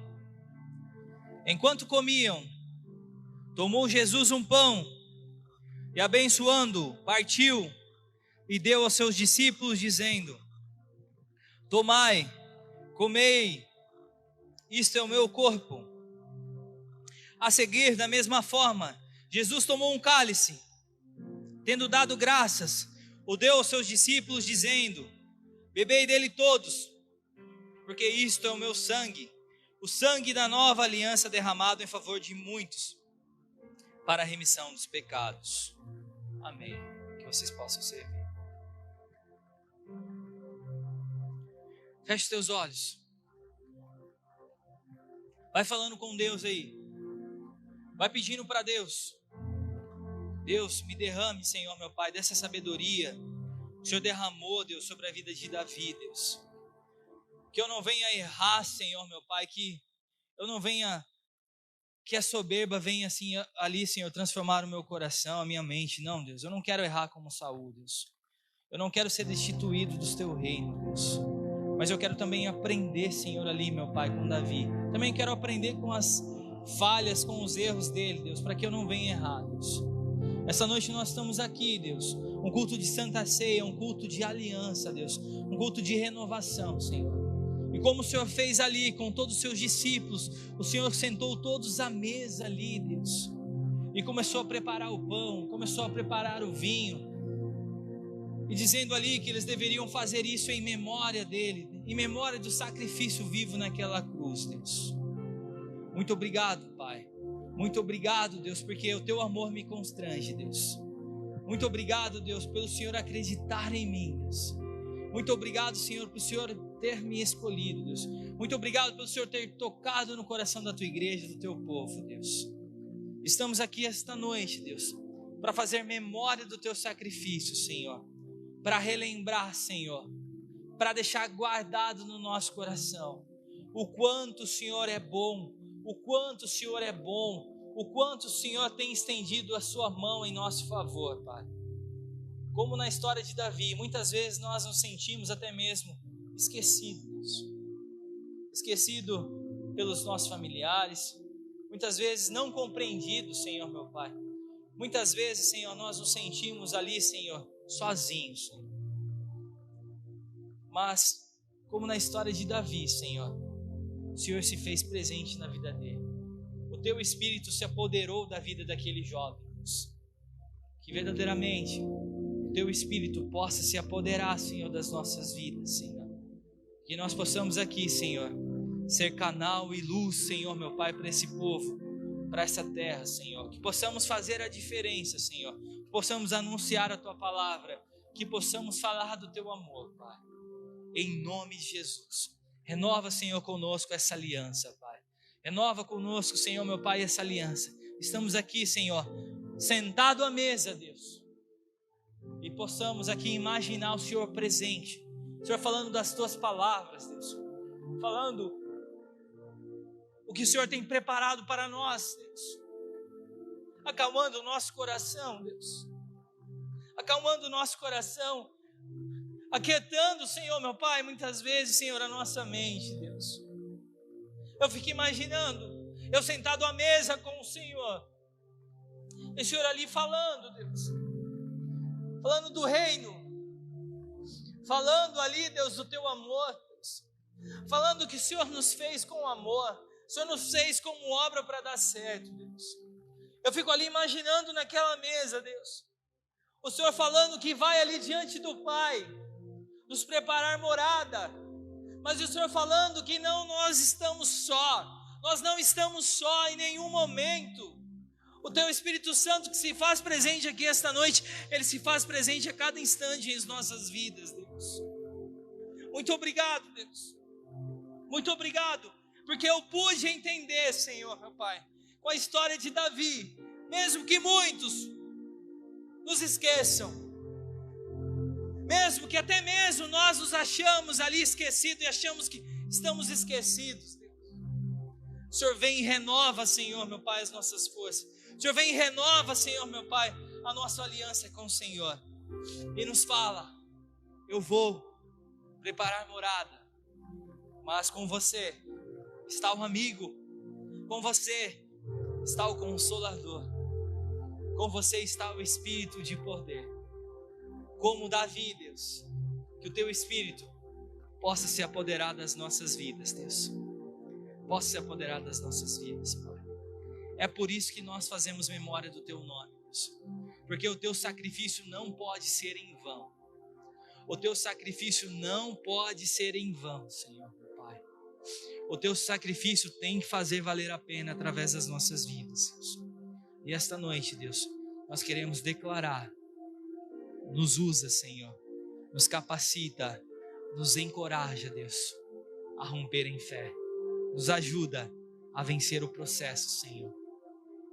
enquanto comiam, tomou Jesus um pão e, abençoando, partiu e deu aos seus discípulos, dizendo: tomai, comei, isto é o meu corpo. A seguir, da mesma forma, Jesus tomou um cálice, tendo dado graças, o deu aos seus discípulos, dizendo: bebei dele todos, porque isto é o meu sangue, o sangue da nova aliança derramado em favor de muitos, para a remissão dos pecados. Amém. Que vocês possam servir. Feche os teus olhos. Vai falando com Deus aí. Vai pedindo para Deus: Deus, me derrame, Senhor, meu Pai, dessa sabedoria que o Senhor derramou, Deus, sobre a vida de Davi, Deus. Que eu não venha errar, Senhor, meu Pai, que eu não venha, que a soberba venha assim ali, Senhor, transformar o meu coração, a minha mente. Não, Deus, eu não quero errar como Saul, Deus. Eu não quero ser destituído do teu reino, Deus. Mas eu quero também aprender, Senhor, ali, meu Pai, com Davi. Também quero aprender com as falhas, com os erros dele, Deus, para que eu não venha errar, Deus. Essa noite nós estamos aqui, Deus, um culto de Santa Ceia, um culto de aliança, Deus, um culto de renovação, Senhor. E como o Senhor fez ali com todos os seus discípulos, o Senhor sentou todos à mesa ali, Deus, e começou a preparar o pão, começou a preparar o vinho, e dizendo ali que eles deveriam fazer isso em memória dele, em memória do sacrifício vivo naquela cruz, Deus. Muito obrigado, Pai. Muito obrigado, Deus, porque o teu amor me constrange, Deus. Muito obrigado, Deus, pelo Senhor acreditar em mim, Deus. Muito obrigado, Senhor, pelo Senhor ter me escolhido, Deus. Muito obrigado pelo Senhor ter tocado no coração da tua igreja, do teu povo, Deus. Estamos aqui esta noite, Deus, para fazer memória do teu sacrifício, Senhor. Para relembrar, Senhor, para deixar guardado no nosso coração o quanto o Senhor é bom, o quanto o Senhor é bom, o quanto o Senhor tem estendido a sua mão em nosso favor, Pai. Como na história de Davi, muitas vezes nós nos sentimos até mesmo esquecidos, esquecido pelos nossos familiares, muitas vezes não compreendidos, Senhor, meu Pai. Muitas vezes, Senhor, nós nos sentimos ali, Senhor, sozinhos, Senhor. Mas, como na história de Davi, Senhor, o Senhor se fez presente na vida dele. O teu Espírito se apoderou da vida daquele jovem, Deus. Que verdadeiramente o teu Espírito possa se apoderar, Senhor, das nossas vidas, Senhor. Que nós possamos aqui, Senhor, ser canal e luz, Senhor, meu Pai, para esse povo, para essa terra, Senhor. Que possamos fazer a diferença, Senhor. Que possamos anunciar a tua palavra. Que possamos falar do teu amor, Pai. Em nome de Jesus. Renova, Senhor, conosco essa aliança, Pai. Renova conosco, Senhor, meu Pai, essa aliança. Estamos aqui, Senhor, sentado à mesa, Deus. E possamos aqui imaginar o Senhor presente. O Senhor falando das tuas palavras, Deus. Falando o que o Senhor tem preparado para nós, Deus. Acalmando o nosso coração, Deus. Acalmando o nosso coração. Aquietando, Senhor, meu Pai, muitas vezes, Senhor, a nossa mente, Deus. Eu fico imaginando, eu sentado à mesa com o Senhor. E o Senhor ali falando, Deus. Falando do reino. Falando ali, Deus, do teu amor, Deus. Falando que o Senhor nos fez com amor. O Senhor nos fez como obra para dar certo, Deus. Eu fico ali imaginando naquela mesa, Deus. O Senhor falando que vai ali diante do Pai nos preparar morada. Mas o Senhor falando que não, nós estamos só. Nós não estamos só em nenhum momento. O teu Espírito Santo que se faz presente aqui esta noite, ele se faz presente a cada instante em nossas vidas, Deus. Muito obrigado, Deus. Muito obrigado, porque eu pude entender, Senhor, meu Pai, com a história de Davi, mesmo que muitos nos esqueçam, mesmo que até mesmo nós nos achamos ali esquecidos e achamos que estamos esquecidos, Deus. O Senhor vem e renova, Senhor, meu Pai, as nossas forças. O Senhor vem e renova, Senhor, meu Pai, a nossa aliança com o Senhor. E nos fala eu vou preparar morada, mas com você está o amigo, com você está o Consolador, com você está o Espírito de poder. Como Davi, Deus, que o teu Espírito possa se apoderar das nossas vidas, Deus. Possa se apoderar das nossas vidas, Pai. É por isso que nós fazemos memória do teu nome, Deus. Porque o teu sacrifício não pode ser em vão. O teu sacrifício não pode ser em vão, Senhor, meu Pai. O teu sacrifício tem que fazer valer a pena através das nossas vidas, Deus. E esta noite, Deus, nós queremos declarar: nos usa, Senhor, nos capacita, nos encoraja, Deus, a romper em fé. Nos ajuda a vencer o processo, Senhor,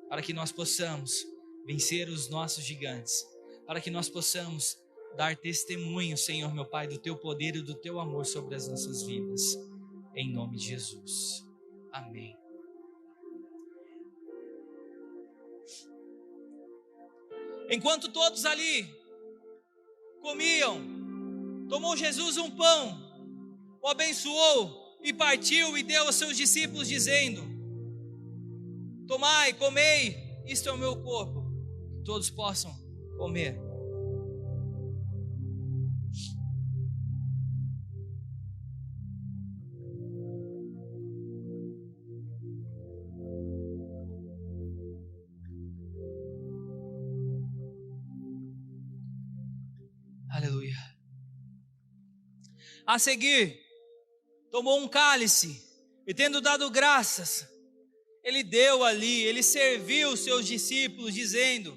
para que nós possamos vencer os nossos gigantes, para que nós possamos dar testemunho, Senhor, meu Pai, do teu poder e do teu amor sobre as nossas vidas, em nome de Jesus. Amém. Enquanto todos ali comiam, tomou Jesus um pão, o abençoou e partiu e deu aos seus discípulos, dizendo: tomai, comei, isto é o meu corpo, que todos possam comer. Aleluia. A seguir, tomou um cálice e, tendo dado graças, ele deu ali, ele serviu os seus discípulos, dizendo: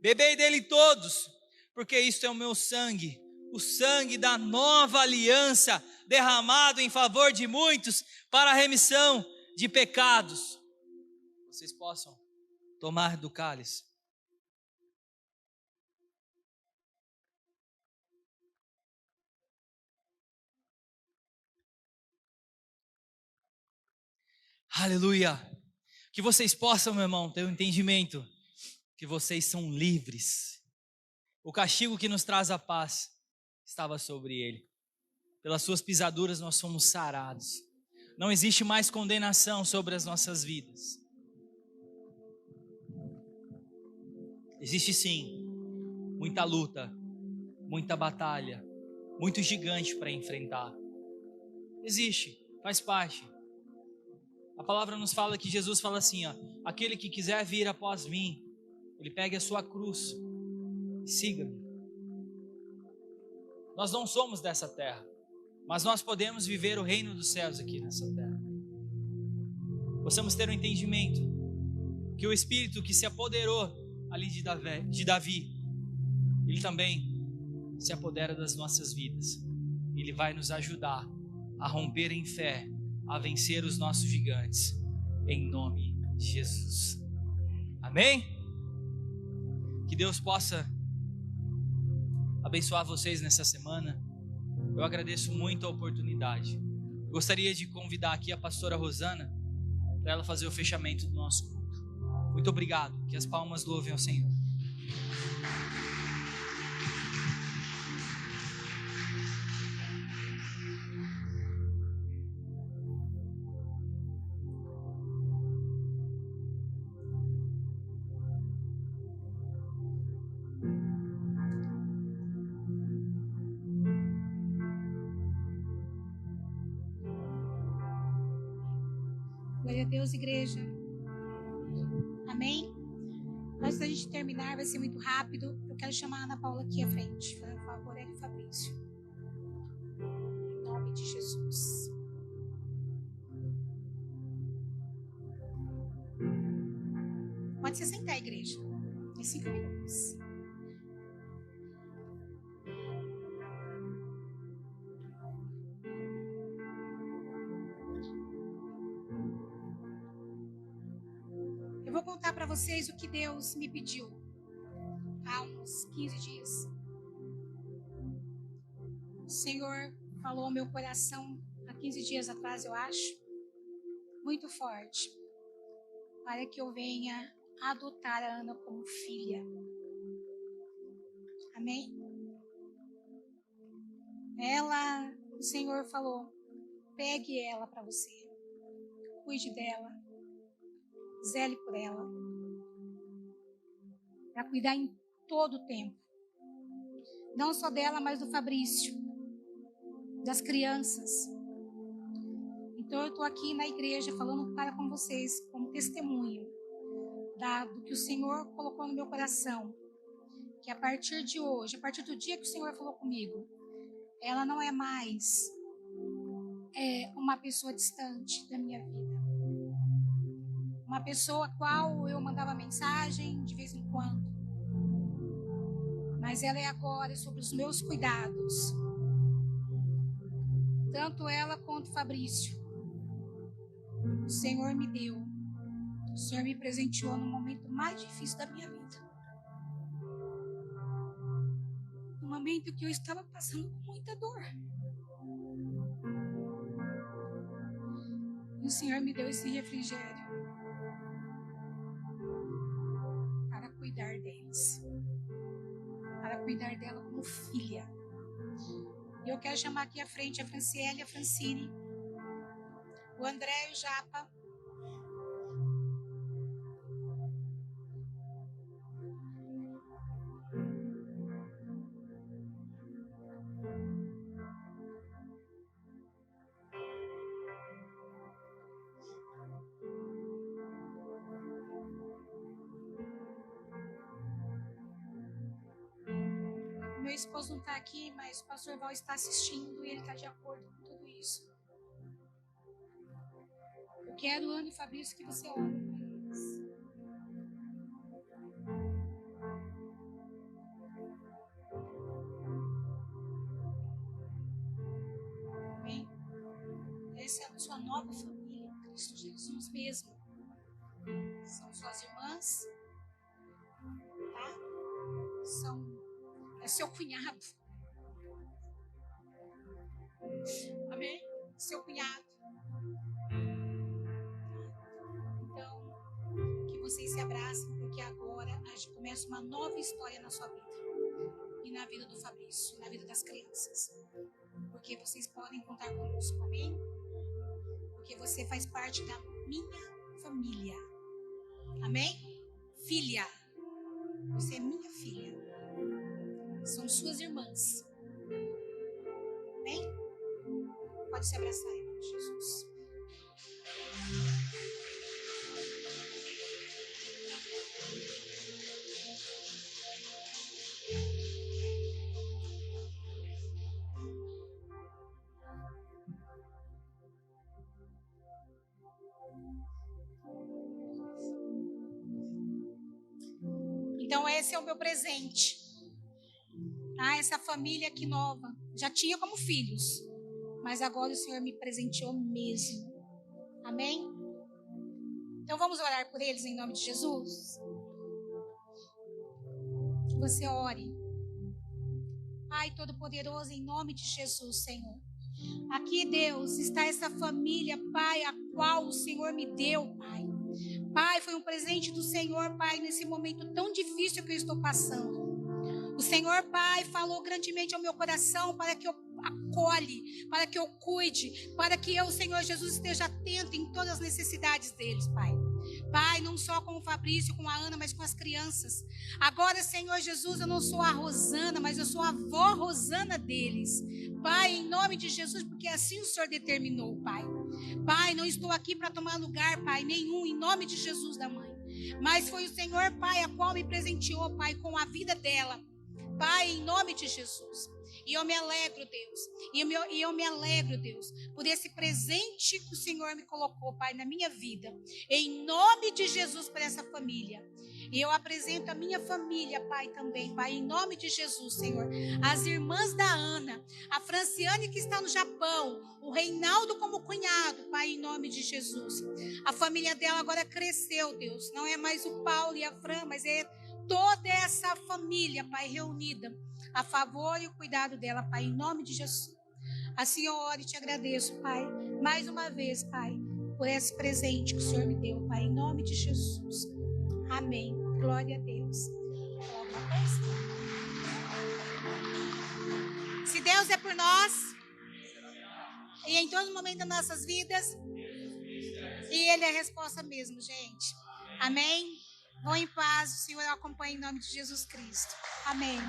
bebei dele todos, porque isto é o meu sangue, o sangue da nova aliança, derramado em favor de muitos para a remissão de pecados. Vocês possam tomar do cálice. Aleluia. Que vocês possam, meu irmão, ter um entendimento que vocês são livres. O castigo que nos traz a paz estava sobre ele. Pelas suas pisaduras nós somos sarados. Não existe mais condenação sobre as nossas vidas. Existe sim muita luta, muita batalha, muito gigante para enfrentar. Existe, faz parte. A palavra nos fala que Jesus fala assim, ó: aquele que quiser vir após mim, ele pegue a sua cruz e siga-me. Nós não somos dessa terra, mas nós podemos viver o reino dos céus aqui nessa terra. Possamos ter um entendimento que o Espírito que se apoderou ali de Davi, ele também se apodera das nossas vidas. Ele vai nos ajudar a romper em fé, a vencer os nossos gigantes, em nome de Jesus. Amém? Que Deus possa abençoar vocês nessa semana. Eu agradeço muito a oportunidade. Gostaria de convidar aqui a pastora Rosana para ela fazer o fechamento do nosso culto. Muito obrigado. Que as palmas louvem ao Senhor. Glória a Deus, igreja. Amém? Antes da gente terminar, vai ser muito rápido. Eu quero chamar a Ana Paula aqui à frente. Por favor, Eli Fabrício. Em nome de Jesus. Pode se sentar, igreja. Em 5 minutos. Eu vou contar para vocês o que Deus me pediu há uns 15 dias. O Senhor falou ao meu coração há 15 dias atrás, eu acho, muito forte, para que eu venha adotar a Ana como filha. Amém? O Senhor falou, pegue ela para você, cuide dela, zele por ela, para cuidar em todo o tempo, não só dela, mas do Fabrício, das crianças. Então eu estou aqui na igreja falando para com vocês, como testemunho do que o Senhor colocou no meu coração, que a partir de hoje, a partir do dia que o Senhor falou comigo, ela não é mais uma pessoa distante da minha vida. Uma pessoa a qual eu mandava mensagem de vez em quando. Mas ela é agora sobre os meus cuidados. Tanto ela quanto o Fabrício. O Senhor me deu. O Senhor me presenteou no momento mais difícil da minha vida. No momento que eu estava passando com muita dor. E o Senhor me deu esse refrigério para cuidar deles. Para cuidar dela como filha. E eu quero chamar aqui à frente a Franciele e a Francine. O André e o Japa. Meu esposo não está aqui, mas o pastor Val está assistindo e ele está de acordo com tudo isso. Eu quero, Ana e Fabrício, que você ore por eles. Amém? Essa é a sua nova família, Cristo Jesus mesmo. São suas irmãs, tá? É seu cunhado. Amém? Seu cunhado. Então, que vocês se abracem, porque agora a gente começa uma nova história na sua vida. E na vida do Fabrício, e na vida das crianças. Porque vocês podem contar conosco, amém? Porque você faz parte da minha família. Amém? Filha. Você é minha filha. São suas irmãs. Amém? Pode se abraçar em nome de Jesus. Então esse é o meu presente. Essa família aqui nova. Já tinha como filhos. Mas agora o Senhor me presenteou mesmo. Amém? Então vamos orar por eles em nome de Jesus? Que você ore. Pai Todo-Poderoso, em nome de Jesus, Senhor. Aqui, Deus, está essa família, Pai, a qual o Senhor me deu, Pai. Pai, foi um presente do Senhor, Pai, nesse momento tão difícil que eu estou passando. O Senhor, Pai, falou grandemente ao meu coração para que eu acolhe, para que eu cuide, para que eu, Senhor Jesus, esteja atento em todas as necessidades deles, Pai. Pai, não só com o Fabrício, com a Ana, mas com as crianças. Agora, Senhor Jesus, eu não sou a Rosana, mas eu sou a avó Rosana deles. Pai, em nome de Jesus, porque assim o Senhor determinou, Pai. Pai, não estou aqui para tomar lugar, Pai, nenhum, em nome de Jesus da mãe. Mas foi o Senhor, Pai, a qual me presenteou, Pai, com a vida dela. Pai, em nome de Jesus. E eu me alegro, Deus. E eu me alegro, Deus, por esse presente que o Senhor me colocou, Pai, na minha vida. Em nome de Jesus, para essa família. E eu apresento a minha família, Pai, também, Pai, em nome de Jesus, Senhor. As irmãs da Ana, a Franciane que está no Japão, o Reinaldo como cunhado, Pai, em nome de Jesus. A família dela agora cresceu, Deus. Não é mais o Paulo e a Fran, mas é toda essa família, Pai, reunida a favor e o cuidado dela, Pai, em nome de Jesus. Assim eu oro e te agradeço, Pai, mais uma vez, Pai, por esse presente que o Senhor me deu, Pai, em nome de Jesus. Amém. Glória a Deus. Se Deus é por nós, e em todo momento das nossas vidas, e Ele é a resposta mesmo, gente. Amém? Vão em paz, o Senhor acompanhe em nome de Jesus Cristo. Amém.